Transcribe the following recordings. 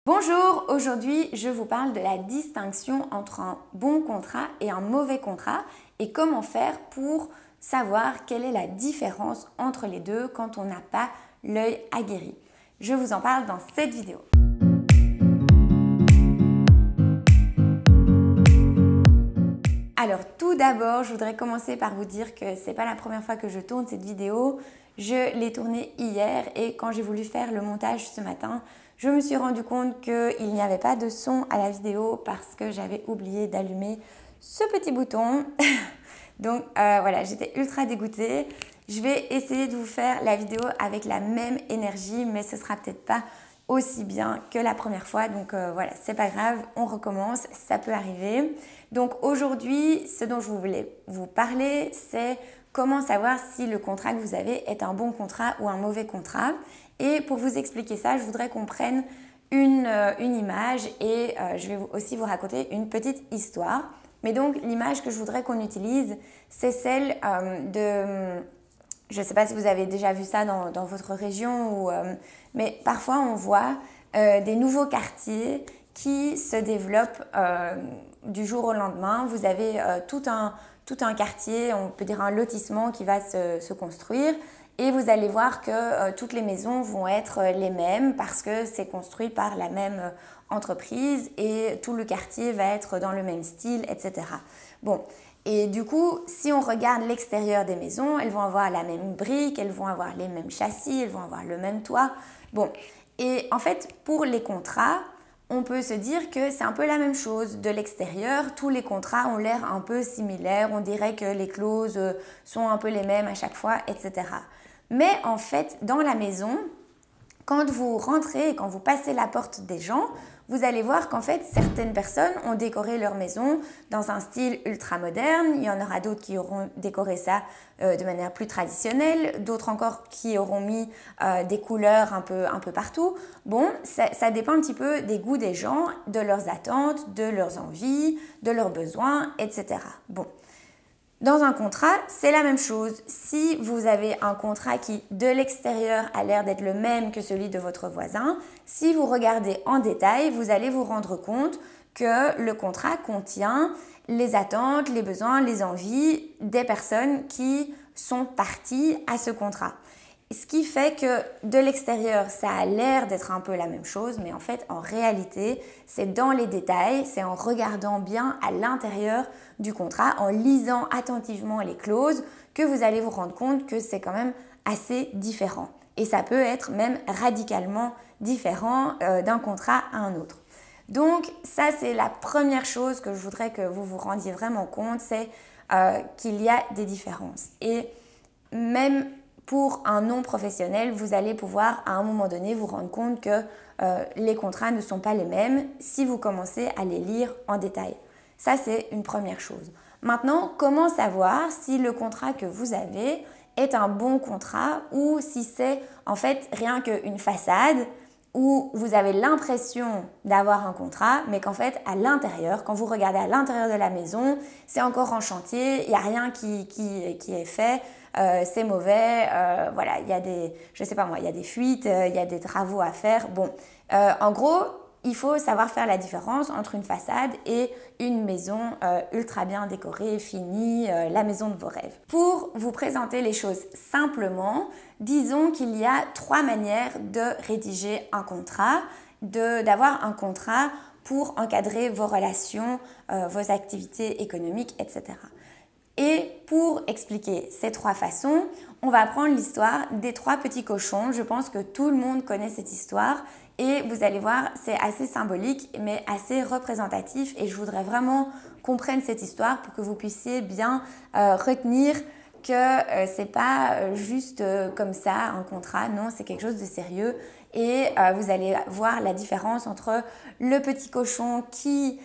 Bonjour, aujourd'hui je vous parle de la distinction entre un bon contrat et un mauvais contrat et comment faire pour savoir quelle est la différence entre les deux quand on n'a pas l'œil aguerri. Je vous en parle dans cette vidéo. Alors tout d'abord, je voudrais commencer par vous dire que ce n'est pas la première fois que je tourne cette vidéo. Je l'ai tournée hier et quand j'ai voulu faire le montage ce matin, je me suis rendu compte qu'il n'y avait pas de son à la vidéo parce que j'avais oublié d'allumer ce petit bouton. Donc voilà, j'étais ultra dégoûtée. Je vais essayer de vous faire la vidéo avec la même énergie, mais ce sera peut-être pas aussi bien que la première fois. Donc voilà, c'est pas grave, on recommence, ça peut arriver. Donc aujourd'hui, ce dont je voulais vous parler, c'est comment savoir si le contrat que vous avez est un bon contrat ou un mauvais contrat. Et pour vous expliquer ça, je voudrais qu'on prenne une image et je vais aussi vous raconter une petite histoire. Mais donc l'image que je voudrais qu'on utilise, c'est celle de... Je ne sais pas si vous avez déjà vu ça dans votre région, mais parfois on voit des nouveaux quartiers qui se développent du jour au lendemain. Vous avez tout un quartier, on peut dire un lotissement qui va se construire. Et vous allez voir que toutes les maisons vont être les mêmes parce que c'est construit par la même entreprise et tout le quartier va être dans le même style, etc. Bon, et du coup, si on regarde l'extérieur des maisons, elles vont avoir la même brique, elles vont avoir les mêmes châssis, elles vont avoir le même toit. Bon, et en fait, pour les contrats, on peut se dire que c'est un peu la même chose. De l'extérieur, tous les contrats ont l'air un peu similaires, on dirait que les clauses sont un peu les mêmes à chaque fois, etc. Mais en fait, dans la maison, quand vous rentrez et quand vous passez la porte des gens, vous allez voir qu'en fait, certaines personnes ont décoré leur maison dans un style ultra moderne. Il y en aura d'autres qui auront décoré ça de manière plus traditionnelle, d'autres encore qui auront mis des couleurs un peu partout. Bon, ça dépend un petit peu des goûts des gens, de leurs attentes, de leurs envies, de leurs besoins, etc. Bon. Dans un contrat, c'est la même chose. Si vous avez un contrat qui, de l'extérieur, a l'air d'être le même que celui de votre voisin, si vous regardez en détail, vous allez vous rendre compte que le contrat contient les attentes, les besoins, les envies des personnes qui sont parties à ce contrat. Ce qui fait que de l'extérieur, ça a l'air d'être un peu la même chose, mais en fait, en réalité, c'est dans les détails, c'est en regardant bien à l'intérieur du contrat, en lisant attentivement les clauses, que vous allez vous rendre compte que c'est quand même assez différent. Et ça peut être même radicalement différent d'un contrat à un autre. Donc ça, c'est la première chose que je voudrais que vous vous rendiez vraiment compte, c'est qu'il y a des différences. Et même pour un non professionnel, vous allez pouvoir à un moment donné vous rendre compte que les contrats ne sont pas les mêmes si vous commencez à les lire en détail. Ça, c'est une première chose. Maintenant, comment savoir si le contrat que vous avez est un bon contrat ou si c'est en fait rien qu'une façade où vous avez l'impression d'avoir un contrat, mais qu'en fait, à l'intérieur, quand vous regardez à l'intérieur de la maison, c'est encore en chantier, il n'y a rien qui est fait, c'est mauvais, voilà, il y a des, je sais pas moi, il y a des fuites, il y a des travaux à faire. Bon, en gros, il faut savoir faire la différence entre une façade et une maison ultra bien décorée, finie, la maison de vos rêves. Pour vous présenter les choses simplement, disons qu'il y a 3 manières de rédiger un contrat, d'avoir un contrat pour encadrer vos relations, vos activités économiques, etc. Et pour expliquer ces 3 façons, on va prendre l'histoire des 3 petits cochons. Je pense que tout le monde connaît cette histoire et vous allez voir, c'est assez symbolique mais assez représentatif et je voudrais vraiment qu'on prenne cette histoire pour que vous puissiez bien retenir que c'est pas juste comme ça un contrat, non, c'est quelque chose de sérieux et vous allez voir la différence entre le petit cochon qui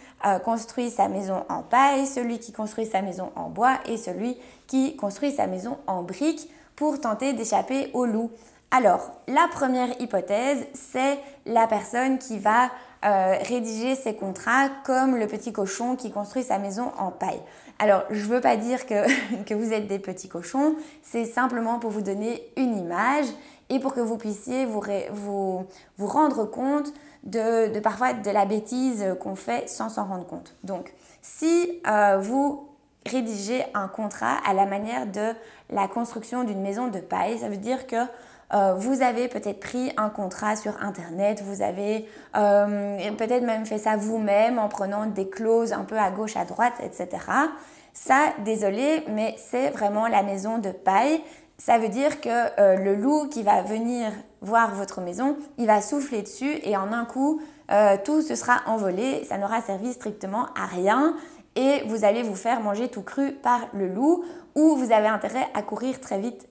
construit sa maison en paille, celui qui construit sa maison en bois et celui qui construit sa maison en briques pour tenter d'échapper au loup. Alors, la première hypothèse, c'est la personne qui va rédiger ses contrats comme le petit cochon qui construit sa maison en paille. Alors, je ne veux pas dire que vous êtes des petits cochons, c'est simplement pour vous donner une image et pour que vous puissiez vous rendre compte parfois de la bêtise qu'on fait sans s'en rendre compte. Donc, si vous rédigez un contrat à la manière de la construction d'une maison de paille, ça veut dire que vous avez peut-être pris un contrat sur Internet, vous avez peut-être même fait ça vous-même en prenant des clauses un peu à gauche, à droite, etc. Ça, désolé, mais c'est vraiment la maison de paille. Ça veut dire que le loup qui va venir voir votre maison, il va souffler dessus et en un coup, tout se sera envolé. Ça n'aura servi strictement à rien et vous allez vous faire manger tout cru par le loup ou vous avez intérêt à courir très vite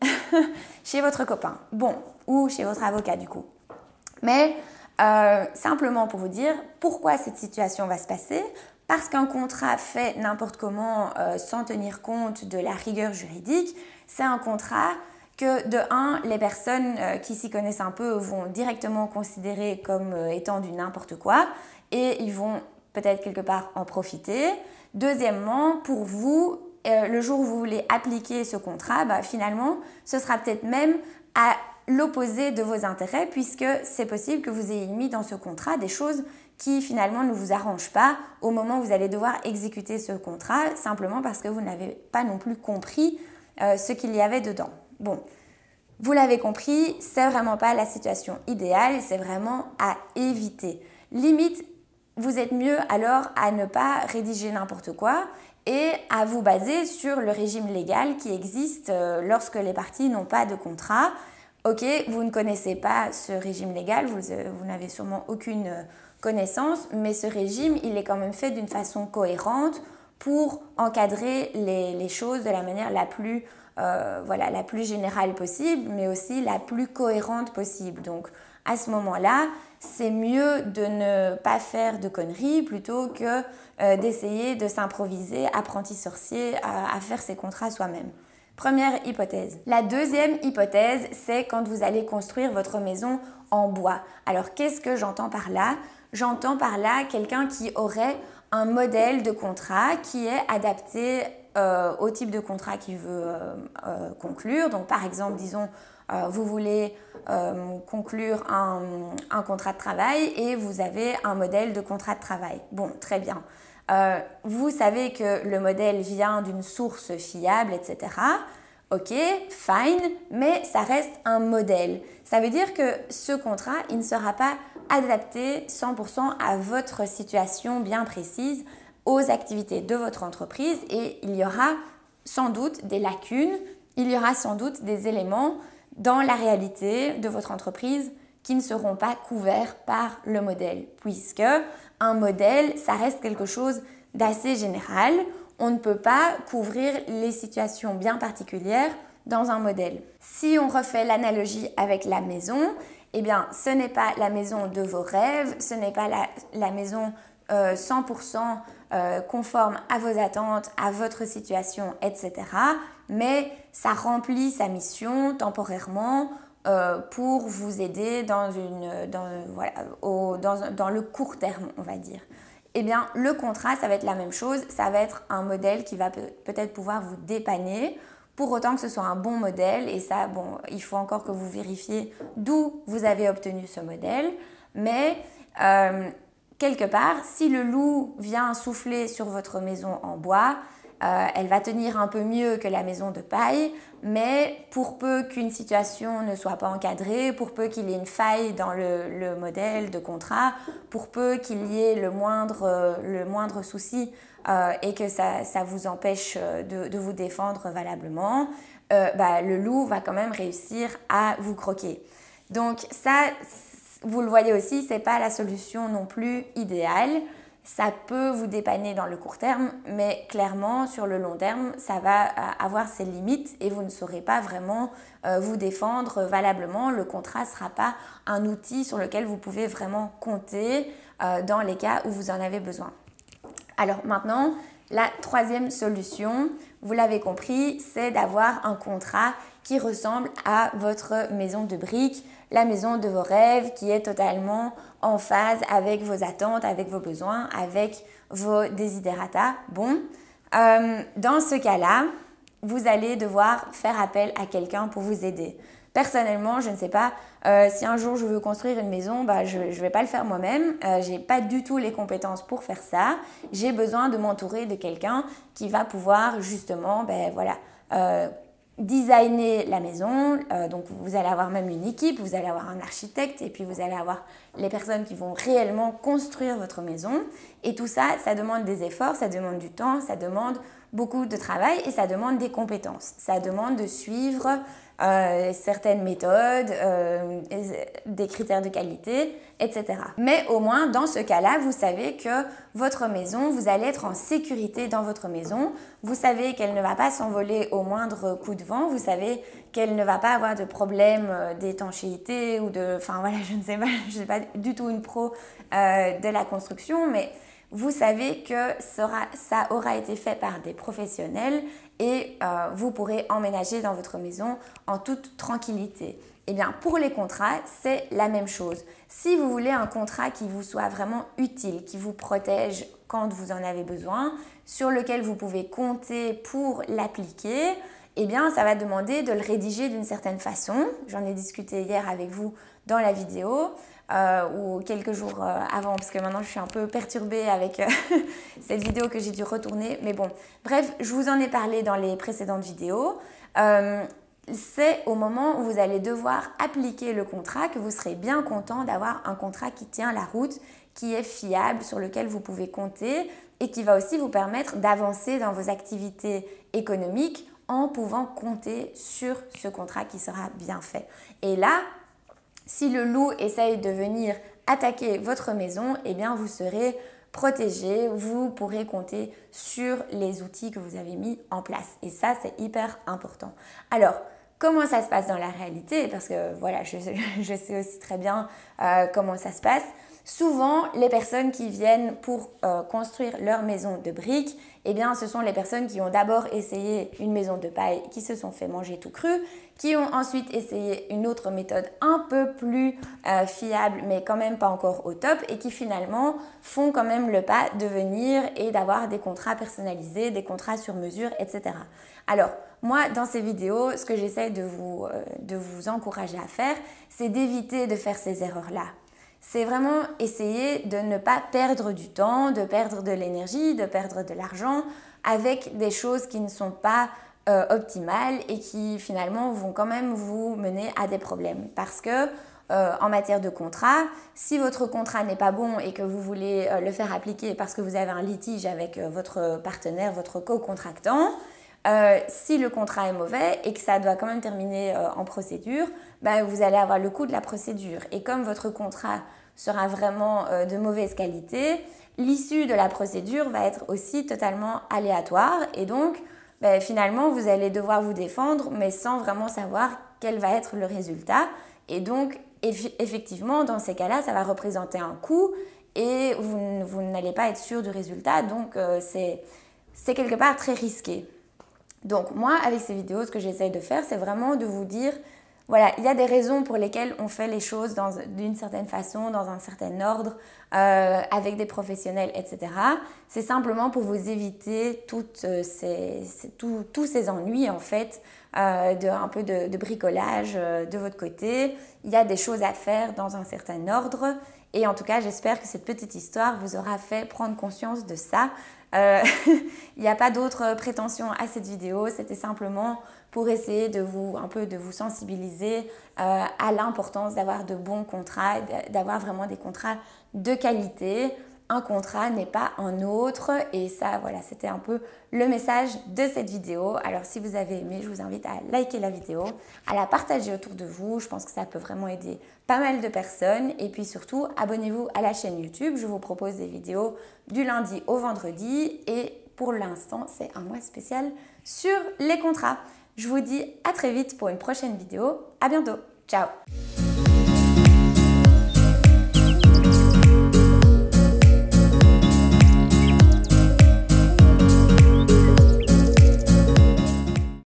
chez votre copain. Bon, ou chez votre avocat du coup. Mais simplement pour vous dire pourquoi cette situation va se passer. Parce qu'un contrat fait n'importe comment sans tenir compte de la rigueur juridique, c'est un contrat que de un, les personnes qui s'y connaissent un peu vont directement considérer comme étant du n'importe quoi et ils vont peut-être quelque part en profiter. Deuxièmement, pour vous, le jour où vous voulez appliquer ce contrat, finalement, ce sera peut-être même à l'opposé de vos intérêts puisque c'est possible que vous ayez mis dans ce contrat des choses qui finalement ne vous arrangent pas au moment où vous allez devoir exécuter ce contrat simplement parce que vous n'avez pas non plus compris ce qu'il y avait dedans. Bon, vous l'avez compris, c'est vraiment pas la situation idéale, c'est vraiment à éviter. Limite, vous êtes mieux alors à ne pas rédiger n'importe quoi et à vous baser sur le régime légal qui existe lorsque les parties n'ont pas de contrat. Ok, vous ne connaissez pas ce régime légal, vous n'avez sûrement aucune connaissance, mais ce régime, il est quand même fait d'une façon cohérente pour encadrer les choses de la manière la plus générale possible, mais aussi la plus cohérente possible. Donc, à ce moment-là, c'est mieux de ne pas faire de conneries plutôt que d'essayer de s'improviser apprenti sorcier à faire ses contrats soi-même. Première hypothèse. La deuxième hypothèse, c'est quand vous allez construire votre maison en bois. Alors, qu'est-ce que j'entends par là? J'entends par là quelqu'un qui aurait un modèle de contrat qui est adapté au type de contrat qu'il veut conclure. Donc, par exemple, disons, vous voulez conclure un contrat de travail et vous avez un modèle de contrat de travail. Bon, très bien. Vous savez que le modèle vient d'une source fiable, etc. Ok, fine, mais ça reste un modèle. Ça veut dire que ce contrat, il ne sera pas adapté 100% à votre situation bien précise, aux activités de votre entreprise et il y aura sans doute des lacunes, il y aura sans doute des éléments dans la réalité de votre entreprise qui ne seront pas couverts par le modèle, puisque un modèle, ça reste quelque chose d'assez général. On ne peut pas couvrir les situations bien particulières dans un modèle. Si on refait l'analogie avec la maison, eh bien, ce n'est pas la maison de vos rêves, ce n'est pas la maison 100% conforme à vos attentes, à votre situation, etc. Mais ça remplit sa mission temporairement pour vous aider dans le court terme, on va dire. Eh bien, le contrat, ça va être la même chose. Ça va être un modèle qui va peut-être pouvoir vous dépanner, pour autant que ce soit un bon modèle. Et ça, bon, il faut encore que vous vérifiez d'où vous avez obtenu ce modèle. Mais quelque part, si le loup vient souffler sur votre maison en bois, elle va tenir un peu mieux que la maison de paille, mais pour peu qu'une situation ne soit pas encadrée, pour peu qu'il y ait une faille dans le modèle de contrat, pour peu qu'il y ait le moindre souci et que ça vous empêche de vous défendre valablement, le loup va quand même réussir à vous croquer. Donc ça, vous le voyez aussi, ce n'est pas la solution non plus idéale. Ça peut vous dépanner dans le court terme, mais clairement, sur le long terme, ça va avoir ses limites et vous ne saurez pas vraiment vous défendre valablement. Le contrat ne sera pas un outil sur lequel vous pouvez vraiment compter dans les cas où vous en avez besoin. Alors maintenant, la troisième solution, vous l'avez compris, c'est d'avoir un contrat qui ressemble à votre maison de briques, la maison de vos rêves, qui est totalement en phase avec vos attentes, avec vos besoins, avec vos desiderata. Bon, dans ce cas-là, vous allez devoir faire appel à quelqu'un pour vous aider. Personnellement, je ne sais pas, si un jour je veux construire une maison, je ne vais pas le faire moi-même. Je n'ai pas du tout les compétences pour faire ça. J'ai besoin de m'entourer de quelqu'un qui va pouvoir justement, designer la maison. Donc vous allez avoir même une équipe, vous allez avoir un architecte et puis vous allez avoir les personnes qui vont réellement construire votre maison. Et tout ça, ça demande des efforts, ça demande du temps, ça demande beaucoup de travail et ça demande des compétences. Ça demande de suivre certaines méthodes, des critères de qualité, etc. Mais au moins, dans ce cas-là, vous savez que votre maison, vous allez être en sécurité dans votre maison. Vous savez qu'elle ne va pas s'envoler au moindre coup de vent. Vous savez qu'elle ne va pas avoir de problème d'étanchéité ou de... Enfin voilà, je ne sais pas du tout une pro de la construction, mais vous savez que ça aura été fait par des professionnels et vous pourrez emménager dans votre maison en toute tranquillité. Eh bien, pour les contrats, c'est la même chose. Si vous voulez un contrat qui vous soit vraiment utile, qui vous protège quand vous en avez besoin, sur lequel vous pouvez compter pour l'appliquer, eh bien, ça va demander de le rédiger d'une certaine façon. J'en ai discuté hier avec vous dans la vidéo. Ou quelques jours avant, parce que maintenant je suis un peu perturbée avec cette vidéo que j'ai dû retourner. Mais bon, bref, je vous en ai parlé dans les précédentes vidéos. C'est au moment où vous allez devoir appliquer le contrat que vous serez bien content d'avoir un contrat qui tient la route, qui est fiable, sur lequel vous pouvez compter et qui va aussi vous permettre d'avancer dans vos activités économiques en pouvant compter sur ce contrat qui sera bien fait. Et là, si le loup essaye de venir attaquer votre maison, eh bien vous serez protégé, vous pourrez compter sur les outils que vous avez mis en place. Et ça, c'est hyper important. Alors, comment ça se passe dans la réalité? Parce que voilà, je sais aussi très bien comment ça se passe. Souvent, les personnes qui viennent pour construire leur maison de briques, eh bien, ce sont les personnes qui ont d'abord essayé une maison de paille, qui se sont fait manger tout cru, qui ont ensuite essayé une autre méthode un peu plus fiable, mais quand même pas encore au top, et qui finalement font quand même le pas de venir et d'avoir des contrats personnalisés, des contrats sur mesure, etc. Alors, moi, dans ces vidéos, ce que j'essaie de vous encourager à faire, c'est d'éviter de faire ces erreurs-là. C'est vraiment essayer de ne pas perdre du temps, de perdre de l'énergie, de perdre de l'argent avec des choses qui ne sont pas optimales et qui finalement vont quand même vous mener à des problèmes. Parce que en matière de contrat, si votre contrat n'est pas bon et que vous voulez le faire appliquer parce que vous avez un litige avec votre partenaire, votre co-contractant, si le contrat est mauvais et que ça doit quand même terminer en procédure, vous allez avoir le coût de la procédure. Et comme votre contrat sera vraiment de mauvaise qualité, l'issue de la procédure va être aussi totalement aléatoire. Et donc, finalement, vous allez devoir vous défendre, mais sans vraiment savoir quel va être le résultat. Et donc, effectivement, dans ces cas-là, ça va représenter un coût et vous n'allez pas être sûr du résultat. Donc, c'est quelque part très risqué. Donc moi, avec ces vidéos, ce que j'essaye de faire, c'est vraiment de vous dire, voilà, il y a des raisons pour lesquelles on fait les choses d'une certaine façon, dans un certain ordre, avec des professionnels, etc. C'est simplement pour vous éviter tous ces ennuis, en fait, un peu de bricolage de votre côté. Il y a des choses à faire dans un certain ordre. Et en tout cas, j'espère que cette petite histoire vous aura fait prendre conscience de ça. Il n'y a pas d'autre prétention à cette vidéo, c'était simplement pour essayer de vous sensibiliser à l'importance d'avoir de bons contrats, d'avoir vraiment des contrats de qualité. Un contrat n'est pas un autre et ça, voilà, c'était un peu le message de cette vidéo. Alors si vous avez aimé, je vous invite à liker la vidéo, à la partager autour de vous. Je pense que ça peut vraiment aider pas mal de personnes. Et puis surtout, abonnez-vous à la chaîne YouTube. Je vous propose des vidéos du lundi au vendredi et pour l'instant, c'est un mois spécial sur les contrats. Je vous dis à très vite pour une prochaine vidéo. À bientôt. Ciao!